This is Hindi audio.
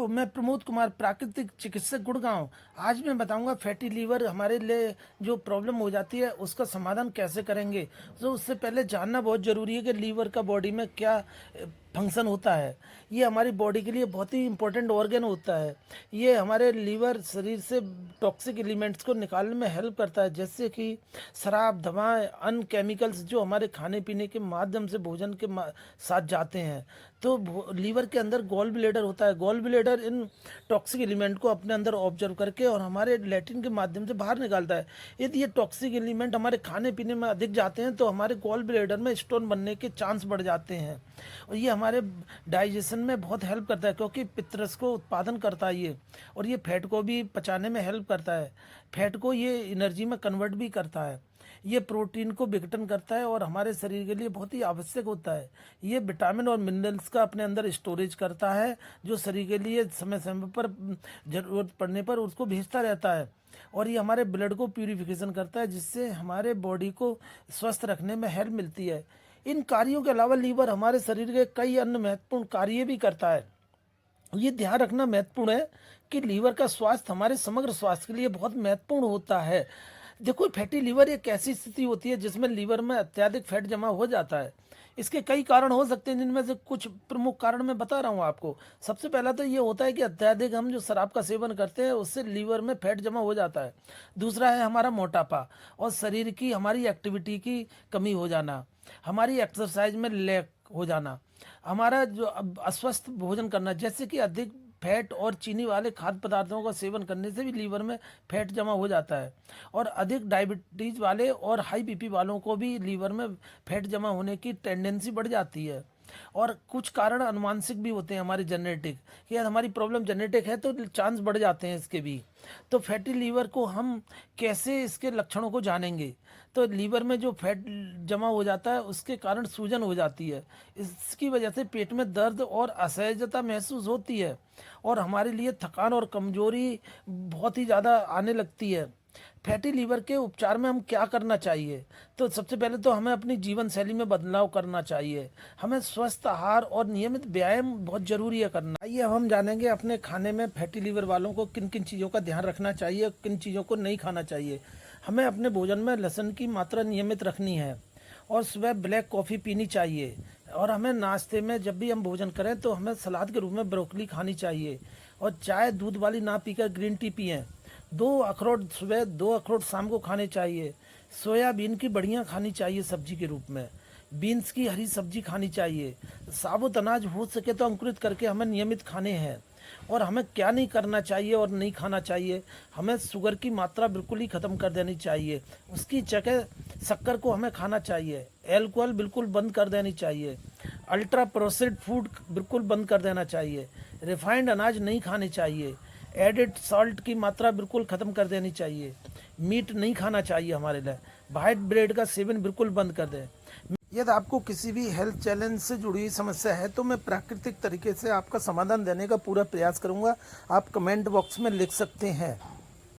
हेलो, मैं प्रमोद कुमार, प्राकृतिक चिकित्सक गुड़गांव। आज मैं बताऊंगा फैटी लीवर हमारे लिए जो प्रॉब्लम हो जाती है उसका समाधान कैसे करेंगे। तो उससे पहले जानना बहुत ज़रूरी है कि लीवर का बॉडी में क्या फंक्शन होता है। ये हमारी बॉडी के लिए बहुत ही इंपॉर्टेंट ऑर्गन होता है। ये हमारे लीवर शरीर से टॉक्सिक एलिमेंट्स को निकालने में हेल्प करता है, जैसे कि शराब, दवाएं, अन्य केमिकल्स जो हमारे खाने पीने के माध्यम से भोजन के साथ जाते हैं। तो लीवर के अंदर गॉल ब्लेडर होता है। गॉल ब्लेडर इन टॉक्सिक एलिमेंट को अपने अंदर ऑब्जर्व करके और हमारे लैट्रिन के माध्यम से बाहर निकालता है। यदि ये टॉक्सिक एलिमेंट हमारे खाने पीने में अधिक जाते हैं तो हमारे गॉल ब्लेडर में स्टोन बनने के चांस बढ़ जाते हैं, और ये हमारे डाइजेशन में बहुत हेल्प करता है, क्योंकि पित्तरस को उत्पादन करता है ये, और ये फैट को भी पचाने में हेल्प करता है। फैट को ये एनर्जी में कन्वर्ट भी करता है। ये प्रोटीन को विघटन करता है और हमारे शरीर के लिए बहुत ही आवश्यक होता है। ये विटामिन और मिनरल्स का अपने अंदर स्टोरेज करता है, जो शरीर के लिए समय समय पर जरूरत पड़ने पर उसको भेजता रहता है। और ये हमारे ब्लड को प्यूरिफिकेशन करता है, जिससे हमारे बॉडी को स्वस्थ रखने में हेल्प मिलती है। इन कार्यों के अलावा लीवर हमारे शरीर के कई अन्य महत्वपूर्ण कार्य भी करता है। ये ध्यान रखना महत्वपूर्ण है कि लीवर का स्वास्थ्य हमारे समग्र स्वास्थ्य के लिए बहुत महत्वपूर्ण होता है। देखो, फैटी लीवर एक ऐसी स्थिति होती है जिसमें लीवर में अत्यधिक फैट जमा हो जाता है। इसके कई कारण हो सकते हैं, जिनमें से कुछ प्रमुख कारण मैं बता रहा हूँ आपको। सबसे पहला तो ये होता है कि अत्यधिक हम जो शराब का सेवन करते हैं उससे लीवर में फैट जमा हो जाता है। दूसरा है हमारा मोटापा और शरीर की हमारी एक्टिविटी की कमी हो जाना, हमारी एक्सरसाइज में लैक हो जाना, हमारा जो अस्वस्थ भोजन करना, जैसे कि अधिक फैट और चीनी वाले खाद्य पदार्थों का सेवन करने से भी लीवर में फैट जमा हो जाता है। और अधिक डायबिटीज वाले और हाई बीपी वालों को भी लीवर में फैट जमा होने की टेंडेंसी बढ़ जाती है। और कुछ कारण अनुवांशिक भी होते हैं, हमारे जेनेटिक, कि यार हमारी प्रॉब्लम जेनेटिक है तो चांस बढ़ जाते हैं इसके भी। तो फैटी लीवर को हम कैसे इसके लक्षणों को जानेंगे? तो लीवर में जो फैट जमा हो जाता है उसके कारण सूजन हो जाती है। इसकी वजह से पेट में दर्द और असहजता महसूस होती है, और हमारे लिए थकान और कमजोरी बहुत ही ज़्यादा आने लगती है। फैटी लीवर के उपचार में हम क्या करना चाहिए? तो सबसे पहले तो हमें अपनी जीवन शैली में बदलाव करना चाहिए। हमें स्वस्थ आहार और नियमित व्यायाम बहुत जरूरी है करना। आइए अब हम जानेंगे अपने खाने में फैटी लीवर वालों को किन किन चीज़ों का ध्यान रखना चाहिए, किन चीज़ों को नहीं खाना चाहिए। हमें अपने भोजन में लहसुन की मात्रा नियमित रखनी है, और सुबह ब्लैक कॉफ़ी पीनी चाहिए। और हमें नाश्ते में जब भी हम भोजन करें तो हमें सलाद के रूप में ब्रोकली खानी चाहिए। और चाय दूध वाली ना पीकर ग्रीन टी पिएं। 2 अखरोट सुबह, 2 अखरोट शाम को खाने चाहिए। सोयाबीन की बढ़िया खानी चाहिए सब्जी के रूप में। बीन्स की हरी सब्जी खानी चाहिए। साबुत अनाज हो सके तो अंकुरित करके हमें नियमित खाने हैं। और हमें क्या नहीं करना चाहिए और नहीं खाना चाहिए? हमें शुगर की मात्रा बिल्कुल ही ख़त्म कर देनी चाहिए। उसकी जगह शक्कर को हमें खाना चाहिए। एल्कोहल बिल्कुल बंद कर देनी चाहिए। अल्ट्रा प्रोसेस्ड फूड बिल्कुल बंद कर देना चाहिए। रिफाइंड अनाज नहीं खाने चाहिए। एडिड सॉल्ट की मात्रा बिल्कुल ख़त्म कर देनी चाहिए। मीट नहीं खाना चाहिए हमारे लिए। वाइट ब्रेड का सेवन बिल्कुल बंद कर दें। यदि आपको किसी भी हेल्थ चैलेंज से जुड़ी हुई समस्या है तो मैं प्राकृतिक तरीके से आपका समाधान देने का पूरा प्रयास करूंगा। आप कमेंट बॉक्स में लिख सकते हैं।